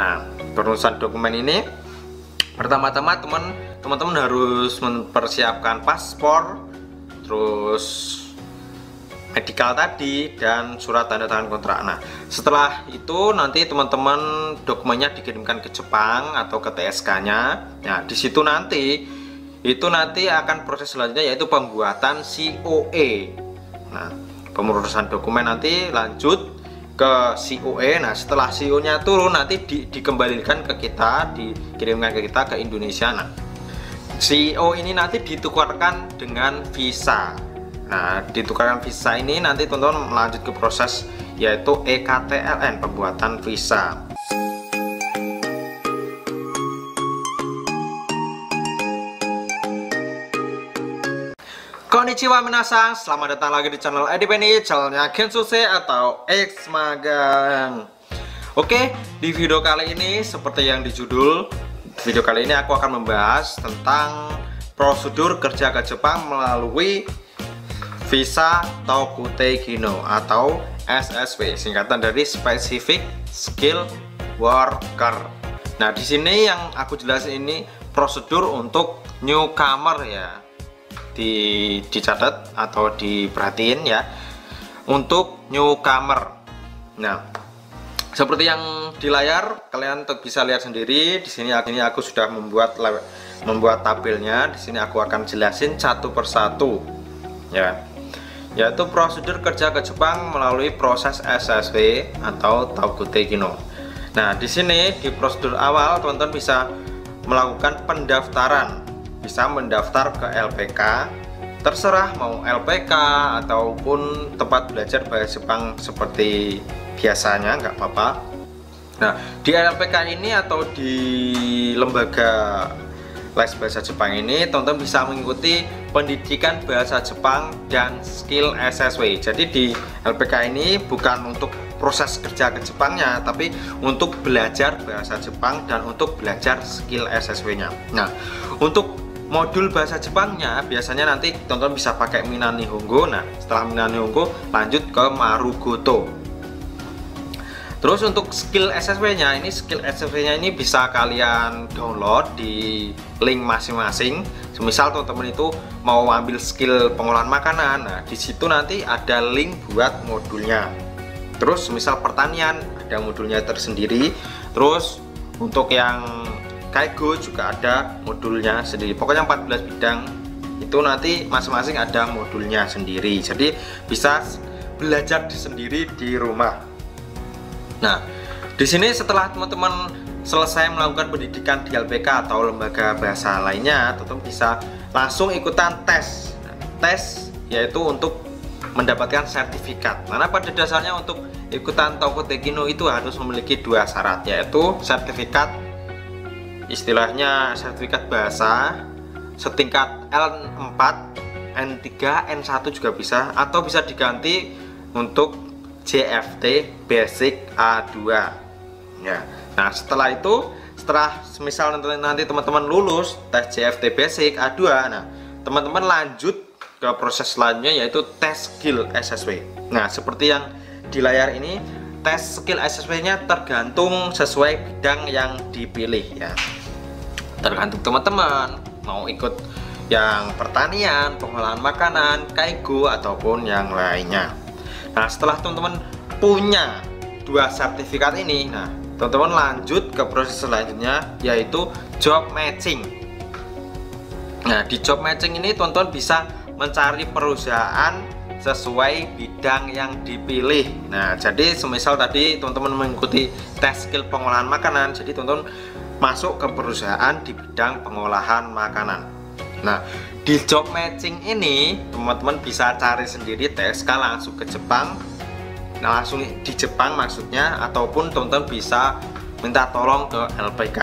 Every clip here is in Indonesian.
Nah, perurusan dokumen ini pertama-tama teman-teman harus mempersiapkan paspor, terus medical tadi, dan surat tanda tangan kontrak. Nah, setelah itu nanti teman-teman dokumennya dikirimkan ke Jepang atau ke TSK-nya. Nah, di situ nanti akan proses selanjutnya yaitu pembuatan COE. Nah, pemurusan dokumen nanti lanjut ke COE. Nah, setelah CO-nya turun nanti dikembalikan ke kita, dikirimkan ke kita ke Indonesia. Nah, CO ini nanti ditukarkan dengan visa. Nah, ditukarkan visa ini nanti teman-teman lanjut ke proses yaitu EKTLN, pembuatan visa. Konnichiwa minasang, selamat datang lagi di channel Edipeni, channelnya Gensuse atau X Magang. Oke, di video kali ini seperti yang di judul video kali ini aku akan membahas tentang prosedur kerja ke Jepang melalui Visa Tokutei Kino atau SSW, singkatan dari Specific Skill Worker. Nah, di sini yang aku jelasin ini prosedur untuk newcomer ya. Dicatat atau diperhatiin ya, untuk newcomer. Nah, seperti yang di layar kalian bisa lihat sendiri. Di sini aku sudah membuat tabelnya. Di sini aku akan jelasin satu persatu ya, yaitu prosedur kerja ke Jepang melalui proses SSW atau Tokutei Kino. Nah, di sini di prosedur awal teman-teman bisa melakukan pendaftaran, bisa mendaftar ke LPK, terserah mau LPK ataupun tempat belajar bahasa Jepang seperti biasanya, nggak apa-apa. Nah, di LPK ini atau di lembaga les bahasa Jepang ini teman-teman bisa mengikuti pendidikan bahasa Jepang dan skill SSW. Jadi di LPK ini bukan untuk proses kerja ke Jepangnya, tapi untuk belajar bahasa Jepang dan untuk belajar skill SSW-nya. Nah, untuk modul bahasa Jepangnya biasanya nanti teman-teman bisa pakai Minnan Nihongo. Nah, setelah Minnan Nihongo lanjut ke Marugoto. Terus untuk skill SSW-nya ini bisa kalian download di link masing-masing. Semisal teman-teman itu mau ambil skill pengolahan makanan, nah di situ nanti ada link buat modulnya. Terus misal pertanian ada modulnya tersendiri. Terus untuk yang Kaigo juga ada modulnya sendiri. Pokoknya 14 bidang itu nanti masing-masing ada modulnya sendiri. Jadi bisa belajar sendiri di rumah. Nah, di sini setelah teman-teman selesai melakukan pendidikan di LPK atau lembaga bahasa lainnya, teman-teman bisa langsung ikutan tes. Nah, tes yaitu untuk mendapatkan sertifikat. Karena pada dasarnya untuk ikutan Tokutei Kino itu harus memiliki dua syarat, yaitu sertifikat, istilahnya sertifikat bahasa setingkat L4, N3, N1 juga bisa, atau bisa diganti untuk JFT Basic A2 ya. Nah, setelah semisal nanti teman-teman lulus tes JFT Basic A2, nah teman-teman lanjut ke proses selanjutnya yaitu tes skill SSW. Nah, seperti yang di layar ini, tes skill SSW-nya tergantung sesuai bidang yang dipilih ya. Tergantung teman-teman mau ikut yang pertanian, pengolahan makanan, Kaigo ataupun yang lainnya. Nah, setelah teman-teman punya dua sertifikat ini, nah teman-teman lanjut ke proses selanjutnya yaitu job matching. Nah, di job matching ini teman-teman bisa mencari perusahaan sesuai bidang yang dipilih. Nah, jadi semisal tadi teman-teman mengikuti tes skill pengolahan makanan, jadi teman-teman masuk ke perusahaan di bidang pengolahan makanan. Nah, di job matching ini teman-teman bisa cari sendiri TSK langsung ke Jepang. Nah, langsung di Jepang maksudnya, ataupun teman-teman bisa minta tolong ke LPK.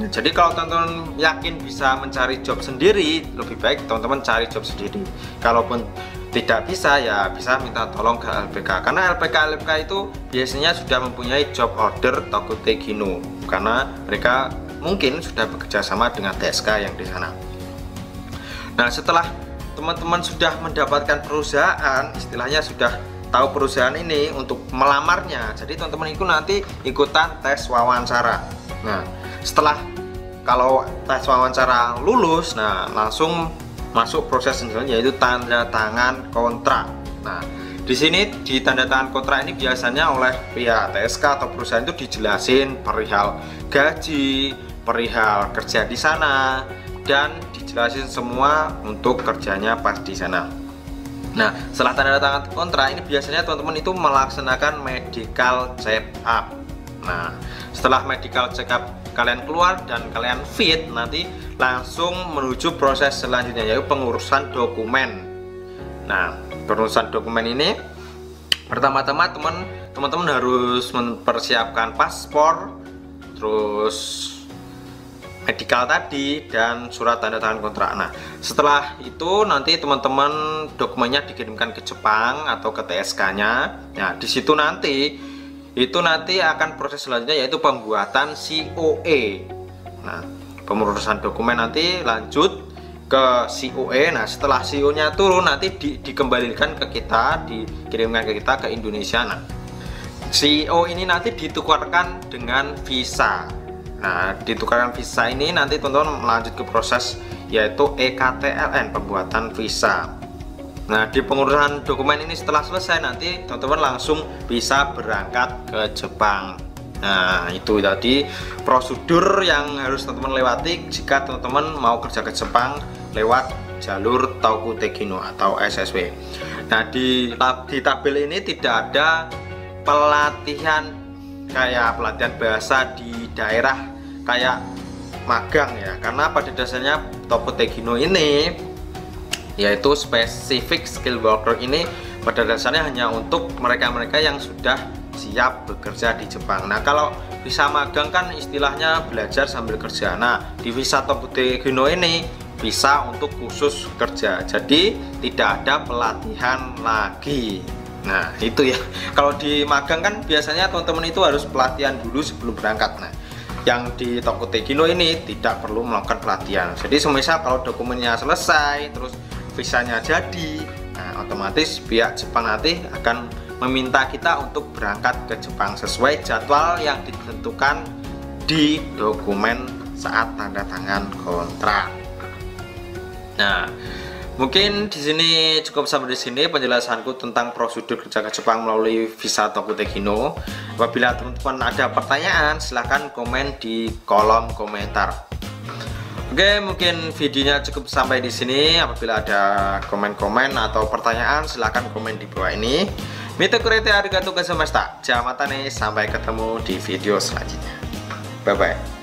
Nah, jadi kalau teman-teman yakin bisa mencari job sendiri, lebih baik teman-teman cari job sendiri. Kalaupun tidak bisa, ya bisa minta tolong ke LPK. Karena LPK itu biasanya sudah mempunyai job order Tokutei Kino, karena mereka mungkin sudah bekerja sama dengan TSK yang di sana. Nah, setelah teman-teman sudah mendapatkan perusahaan, istilahnya sudah tahu perusahaan ini untuk melamarnya. Jadi teman-teman itu nanti ikutan tes wawancara. Nah, setelah kalau tes wawancara lulus, nah langsung masuk proses selanjutnya yaitu tanda tangan kontrak. Nah, di sini di tanda tangan kontrak ini biasanya oleh pihak TSK atau perusahaan itu dijelasin perihal gaji, perihal kerja di sana, dan dijelasin semua untuk kerjanya pas di sana. Nah, setelah tanda tangan kontrak ini biasanya teman-teman itu melaksanakan medical check up. Nah, setelah medical check up kalian keluar dan kalian fit, nanti langsung menuju proses selanjutnya yaitu pengurusan dokumen. Nah, pengurusan dokumen ini pertama-tama teman-teman harus mempersiapkan paspor, terus medical tadi, dan surat tanda tangan kontrak. Nah, setelah itu nanti teman-teman dokumennya dikirimkan ke Jepang atau ke TSK-nya. Nah, di situ nanti akan proses selanjutnya yaitu pembuatan COE. Nah, pengurusan dokumen nanti lanjut ke COE. Nah, setelah CO-nya turun nanti dikembalikan ke kita, dikirimkan ke kita ke Indonesia. Nah, CO ini nanti ditukarkan dengan visa. Nah, ditukarkan visa ini nanti teman-teman melanjut ke proses yaitu EKTLN, pembuatan visa. Nah, di pengurusan dokumen ini setelah selesai nanti teman-teman langsung bisa berangkat ke Jepang. Nah, itu tadi prosedur yang harus teman-teman lewati jika teman-teman mau kerja ke Jepang lewat jalur Toku Tegino atau SSW. Nah, di tabel ini tidak ada pelatihan kayak pelatihan bahasa di daerah kayak magang ya, karena pada dasarnya Toku Tegino ini yaitu specific skill worker ini pada dasarnya hanya untuk mereka-mereka yang sudah siap bekerja di Jepang. Nah, kalau visa magang kan istilahnya belajar sambil kerja. Nah, di visa Toku Tegino ini bisa untuk khusus kerja, jadi tidak ada pelatihan lagi. Nah, itu ya. Kalau di magang kan biasanya teman-teman itu harus pelatihan dulu sebelum berangkat. Nah, yang di Toku Tegino ini tidak perlu melakukan pelatihan. Jadi semisal kalau dokumennya selesai, terus visanya jadi, nah otomatis pihak Jepang nanti akan meminta kita untuk berangkat ke Jepang sesuai jadwal yang ditentukan di dokumen saat tanda tangan kontrak. Nah, mungkin di sini cukup sampai di sini penjelasanku tentang prosedur kerja ke Jepang melalui visa Toku Tegino. Apabila teman-teman ada pertanyaan, silahkan komen di kolom komentar. Oke, mungkin videonya cukup sampai di sini. Apabila ada komen-komen atau pertanyaan, silahkan komen di bawah ini. Mito kurete arigatou gozaimashita. Jamatane, sampai ketemu di video selanjutnya. Bye bye.